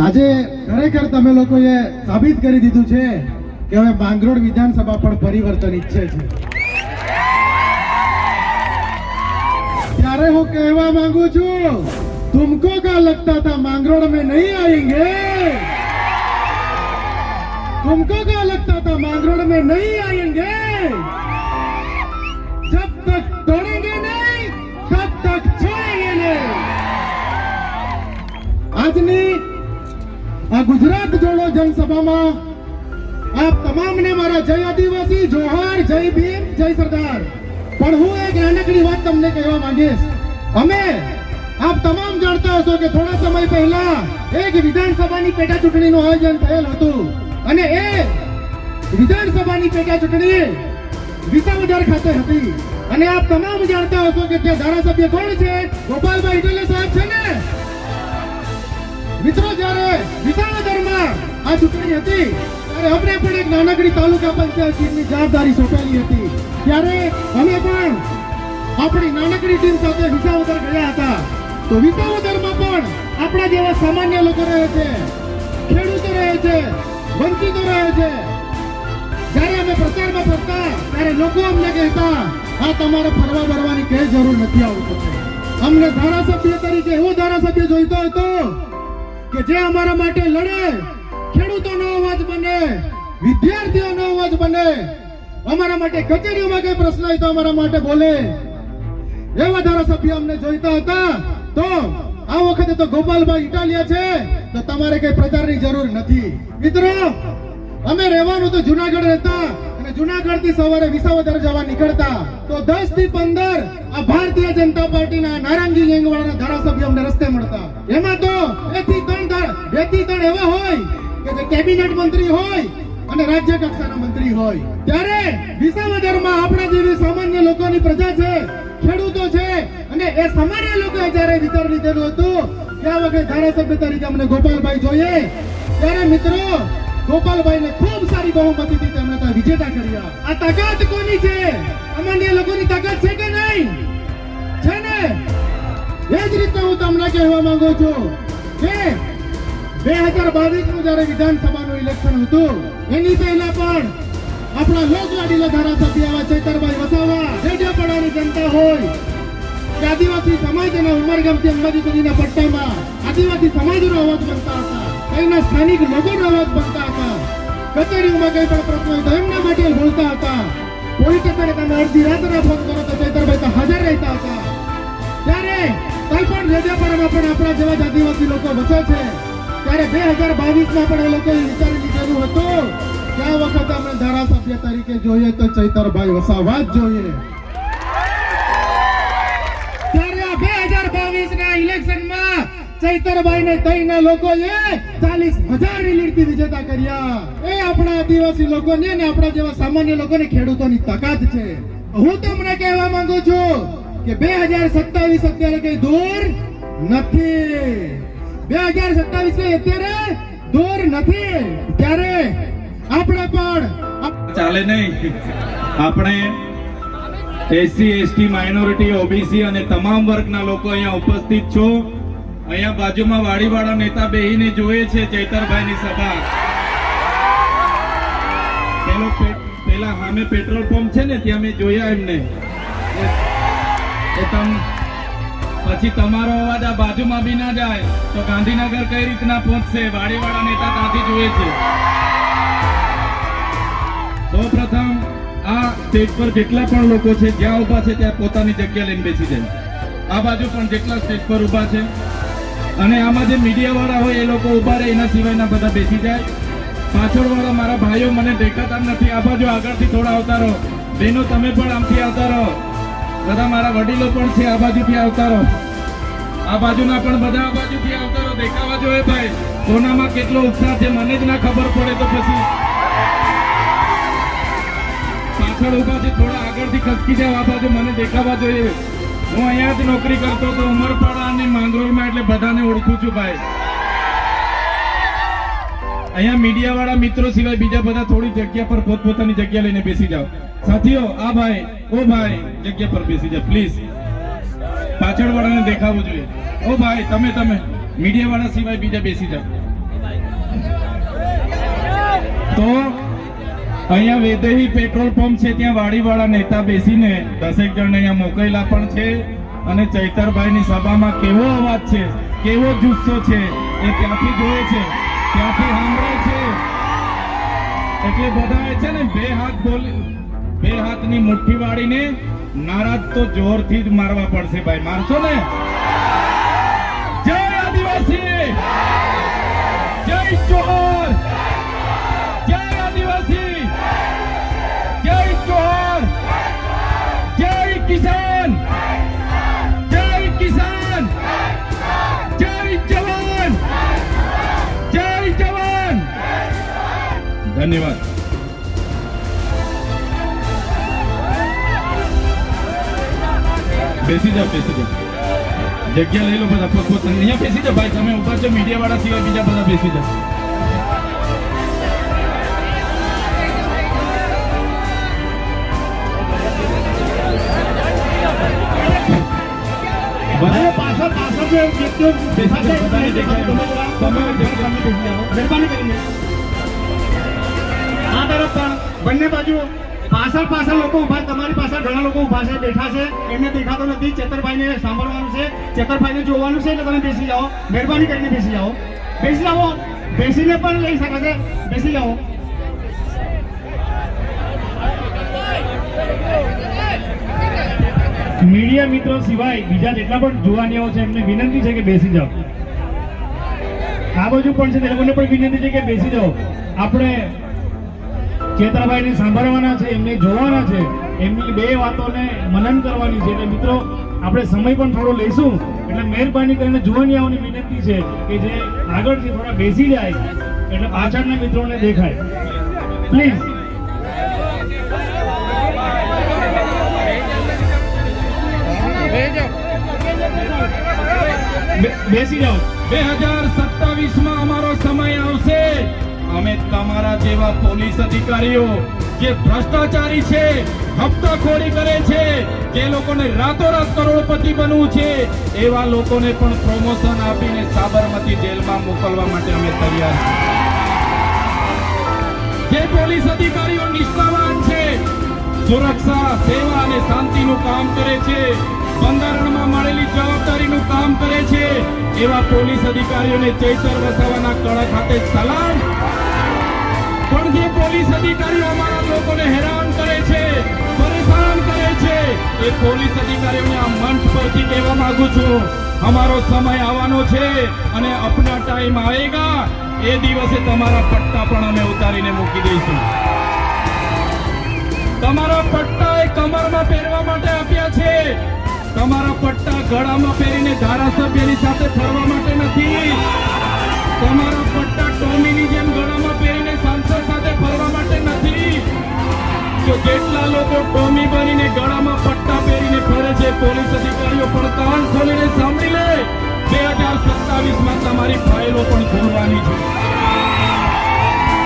આજે ખરેખર તમે લોકોએ સાબિત કરી દીધું છે કે હવે માંગરોળ વિધાનસભા પણ પરિવર્તન ઈચ્છે છે। ત્યારે હું કહેવા માંગુ છું, तुमको क्या लगता था मांगरोळ में नहीं आएंगे? तुमको क्या लगता था मांगरोळ में नहीं आएंगे? जब तक तोड़ेंगे नहीं तब तक छोड़ेंगे नहीं। આજની આ ગુજરાત જોડો જનસભામાં આપ તમામને મારા જય આદિવાસી, જોહાર, જય ભીમ, જય સરદાર। પણ હું એક નાનકડી વાત તમને કહેવા માંગીશ। અમે આપ તમામ જાણતા હશો કે થોડા સમય પહેલા એક વિધાનસભાની પેટા ચૂંટણીનું આયોજન થયેલ હતું અને એ વિધાનસભાની પેટા ચૂંટણી વિસાવદર ખાતે હતી અને આપ તમામ જાણતા હશો કે ત્યાં ધારાસભ્ય કોણ છે? ગોપાલભાઈ ઇટલે સાહેબ છે ને। મિત્રો, જ્યારે વિસાવદરમાં આ ચૂંટણી હતી ત્યારે અમને પણ એક નાનકડી તાલુકા પંચાયત સીટની જવાબદારી સોંપેલી હતી। ત્યારે અમે પણ આપણી નાનકડી ટીમ સાથે વિસાવદર ગયા હતા। તો વિસાવદરમાં પણ આપણા જેવા સામાન્ય લોકો રહે છે, ખેડૂતો રહે છે, વંચિતો રહે છે। જ્યારે અમે પ્રચારમાં ફરતા ત્યારે લોકો અમને કહેતા, આ તમારે ફરવા બરવાની કઈ જરૂર નથી આવતી। અમને ધારાસભ્ય તરીકે એવો ધારાસભ્ય જોઈતો હતો કે જે અમારા માટે લડે, ખેડૂતોનો અવાજ બને, વિદ્યાર્થીઓનો અવાજ બને, અમારા માટે કચેરીઓમાં કઈ પ્રશ્ન હોય તો અમારા માટે બોલે। એવા ધારાસભ્ય અમને જોઈતા હતા। તો આ વખતે તો ગોપાલભાઈ ઇટાલિયા છે તો તમારે કઈ પ્રચારની જરૂર નથી। મિત્રો, અમે રહેવાનું તો જુનાગઢ રહેતા અને જુનાગઢ થી સવારે વિસાવદર જવા નીકળતા તો 10 થી 15 આ ભારતીય જનતા પાર્ટીના નારાયણજી ગેંગવાળાના ધારાસભ્ય અમને રસ્તે મળતા। એમાં તો 2 થી 3 એવા હોય કે જે કેબિનેટ મંત્રી હોય અને રાજ્ય કક્ષાના મંત્રી હોય। ત્યારે વિસાવદરમાં આપણા જેવી સામાન્ય લોકોની પ્રજા છે, ખેડૂતો છે અને એ સામાન્ય લોકોએ જ્યારે વિચાર લીધેલું હતું કે આ વખતે ધારાસભ્ય તરીકે અમને ગોપાલભાઈ જોઈએ, ત્યારે મિત્રો ગોપાલભાઈને ખૂબ સારી બહુમતીથી તેમણે ત્યાં વિજેતા કર્યા। આ તાકાત કોની છે? સામાન્ય લોકોની તાકાત છે કે નહીં? છે ને? એ જ રીતે હું તમને કહેવા માંગુ છું કે 2022 નું જ્યારે વિધાનસભાનું ઇલેક્શન હતું એની પહેલા પણ આપણા લોકલાડીલા ધારાસભ્ય એવા ચૈતરભાઈ વસાવા, ડેડિયાપાડાની જનતા હોય કે આદિવાસી સમાજ અને ઉમરગામથી અંબાજી સુધીના પટ્ટામાં આદિવાસી સમાજનો અવાજ બનતા હતા, અહીંના સ્થાનિક લોકોનો અવાજ બનતા હતા। કચેરીઓમાં કઈ પણ પ્રશ્ન હોય તો એમના માટે બોલતા હતા। પોલીસ સ્ટેશને તમે અડધી રાત્રે ફોન કરો તો ચૈતરભાઈ તો હાજર રહેતા હતા। ત્યારે કઈ પણ ડેડિયાપાડામાં પણ આપણા જેવા જ આદિવાસી લોકો વસે છે। ત્યારે 2022માં પણ એ લોકોએ વિચારી લીધેલું હતું કે આ વખતે આપણે ધારાસભ્ય તરીકે જોઈએ તો ચૈતરભાઈ વસાવા જ જોઈએ। ત્યારે આ 2022 ના ઇલેક્શનમાં ચૈતરભાઈને તઈને લોકોએ 40,000 ની લીડથી વિજેતા કર્યા। એ આપણા આદિવાસી લોકોને અને આપણા જેવા સામાન્ય લોકોને ખેડૂતોની તાકાત છે। હું તમને કહેવા માંગુ છું કે 2027 અત્યારે કઈ દૂર નથી। 2027 કઈ અત્યારે દૂર નથી। ત્યારે આપણે પણ ચાલે નહીં। આપણે એસસી, એસટી, માઇનોરિટી, ઓબીસી અને તમામ વર્ગના લોકો અહીંયા ઉપસ્થિત છો। અહીંયા બાજુમાં વાડીવાળા નેતા બેહીને જોઈએ છે ચૈતરભાઈની સભા। પેલા સામે પેટ્રોલ પંપ છે ને ત્યાં મેં જોયા એમને। પછી તમારો અવાજ આ બાજુમાં બી ના જાય તો ગાંધીનગર કઈ રીતના પહોંચશે? વાડીવાળા નેતા ત્યાંથી જોઈએ છે। સૌપ્રથમ આ સ્ટેજ પર જેટલા પણ લોકો છે જ્યાં ઉભા છે ત્યાં પોતાની જગ્યા લઈને બેસી જાય। આ બાજુ પણ જેટલા સ્ટેજ પર ઉભા છે અને આમાં જે મીડિયા વાળા હોય એ લોકો ઉભા રહે, એના સિવાયના બધા બેસી જાય। પાછળ વાળા મારા ભાઈઓ મને દેખાતા નથી, આ બાજુ આગળથી થોડા આવતા રહો। બહેનો તમે પણ આમથી આવતા રહો। બધા મારા વડીલો પણ છે, આ બાજુથી આવતા રહો। આ બાજુના પણ બધા આ બાજુથી આવતા રહો। દેખાવા જોઈએ ભાઈ, કોનામાં કેટલો ઉત્સાહ છે મને જ ના ખબર પડે તો પછી પાછળ ઉભા છે થોડા આગળથી ખસકી જાવ, આ બાજુ મને દેખાવા જોઈએ। હું અહીંયા જ નોકરી કરતો હતો ઉમરપાડા અને માંગરોળમાં, એટલે બધાને ઓળખું છું ભાઈ। અહીંયા મીડિયા વાળા મિત્રો સિવાય બીજા બધા થોડી જગ્યા પર પોતપોતાની જગ્યા લઈને બેસી જાઓ। સાથીઓ, આ ભાઈ, ઓ ભાઈ, જગ્યા પર બેસી જાઓ પ્લીઝ। પાછળ વાળાને દેખાવું જોઈએ। ઓ ભાઈ, તમે મીડિયા વાળા સિવાય બીજા બેસી જાઓ। તો અહીંયા વેદેહી પેટ્રોલ પંપ છે, ત્યાં વાડીવાળા નેતા બેસીને 10 જણ અહીંયા મોકલેલા પણ છે અને ચૈતરભાઈની સભામાં કેવો અવાજ છે, કેવો જુસ્સો છે એ ત્યાંથી જોયે છે, ત્યાંથી સાંભળે છે. એટલે બધાએ છે ને બે હાથની મુઠ્ઠી વાળીને નારાજ તો જોરથી જ મારવા પડશે ભાઈ. મારશો ને? જય આદિવાસી, જય જોહર, જય આદિવાસી, જય જોહર, જય કિસાન, જય કિસાન, જય જવાન, જય જવાન. ધન્યવાદ. બેસી જાઓ, બેસી જાઓ, જગ્યા લઈ લો બધા પોતપોતાની. અહીંયા બેસી જાઓ ભાઈ, તમે ઉભા છો, મીડિયા વાળા સિવાય બીજા બધા બેસી જાઓ. પાછળ જે વ્યક્તિઓ બેઠા છે, મહેરબાની કરીને આ તરફ પણ બંને બાજુ પાછળ લોકો ઉભા, તમારી પાછળ ઘણા લોકો ઉભા છે, બેઠા છે, એમને દેખાતો નથી. ચેતરભાઈને સાંભળવાનું છે, ચેતરભાઈને જોવાનું છે, એટલે તમે બેસી જાઓ, મહેરબાની કરીને બેસી જાઓ, બેસી જાઓ, બેસીને પણ લઈ શકે છે, બેસી જાઓ. મીડિયા મિત્રો સિવાય બીજા જેટલા પણ જોવાનીઓ છે એમને વિનંતી છે કે બેસી જાઓ. આ બાજુ પણ છે, તે લોકોને પણ વિનંતી છે કે બેસી જાઓ. આપણે ચેતરભાઈને સાંભળવાના છે, એમને જોવાના છે, એમની બે વાતોને મનન કરવાની છે. એટલે મિત્રો આપણે સમય પણ થોડો લઈશું, એટલે મહેરબાની કરીને જોવાની આવવાની વિનંતી છે કે જે આગળથી થોડા બેસી જાય એટલે પાછળના મિત્રોને દેખાય. પ્લીઝ બેસી જાઓ. 2027માં અમારો સમય આવશે, અમે તમારા જેવા પોલીસ અધિકારીઓ જે ભ્રષ્ટાચારી છે, હપ્તાખોરી કરે છે, જે લોકોને રાતોરાત કરોડપતિ બનવું છે, એવા લોકોને પણ પ્રમોશન આપીને સાબરમતી જેલમાં મોકલવા માટે અમે તૈયાર છીએ. જે પોલીસ અધિકારીઓ નિષ્ઠાવાન છે, સુરક્ષા, સેવા અને શાંતિનું કામ કરે છે, બંધારણમાં મળેલી જવાબદારીનું કામ કરે છે, એવા પોલીસ અધિકારીઓને ચૈતર વસાવાના કડા ખાતે સલામ. પણ જે પોલીસ અધિકારીઓ અમારા લોકોને હેરાન કરે છે, પરેશાન કરે છે, એ પોલીસ અધિકારીઓને આ મંચ પરથી કહેવા માંગુ છું, અમારો સમય આવવાનો છે અને અપના ટાઈમ આવેગા, એ દિવસે તમારા પટ્ટા પણ અમે ઉતારીને મૂકી દઈશું. તમારા પટ્ટા એ કમરમાં પહેરવા માટે આપ્યા છે, તમારા પટ્ટા ગળામાં પહેરીને ધારાસભ્યની સાથે ફરવા માટે નથી. તમારા પટ્ટા ટોમીની જેમ ગળામાં પહેરીને સાંસદ સાથે ફરવા માટે નથી. જો જેટલા લોકો ટોમી બનીને ગળામાં પટ્ટા પહેરીને ફરે છે, પોલીસ અધિકારીઓ પણ કાન ખોલીને સાંભળી લે, 2027માં તમારી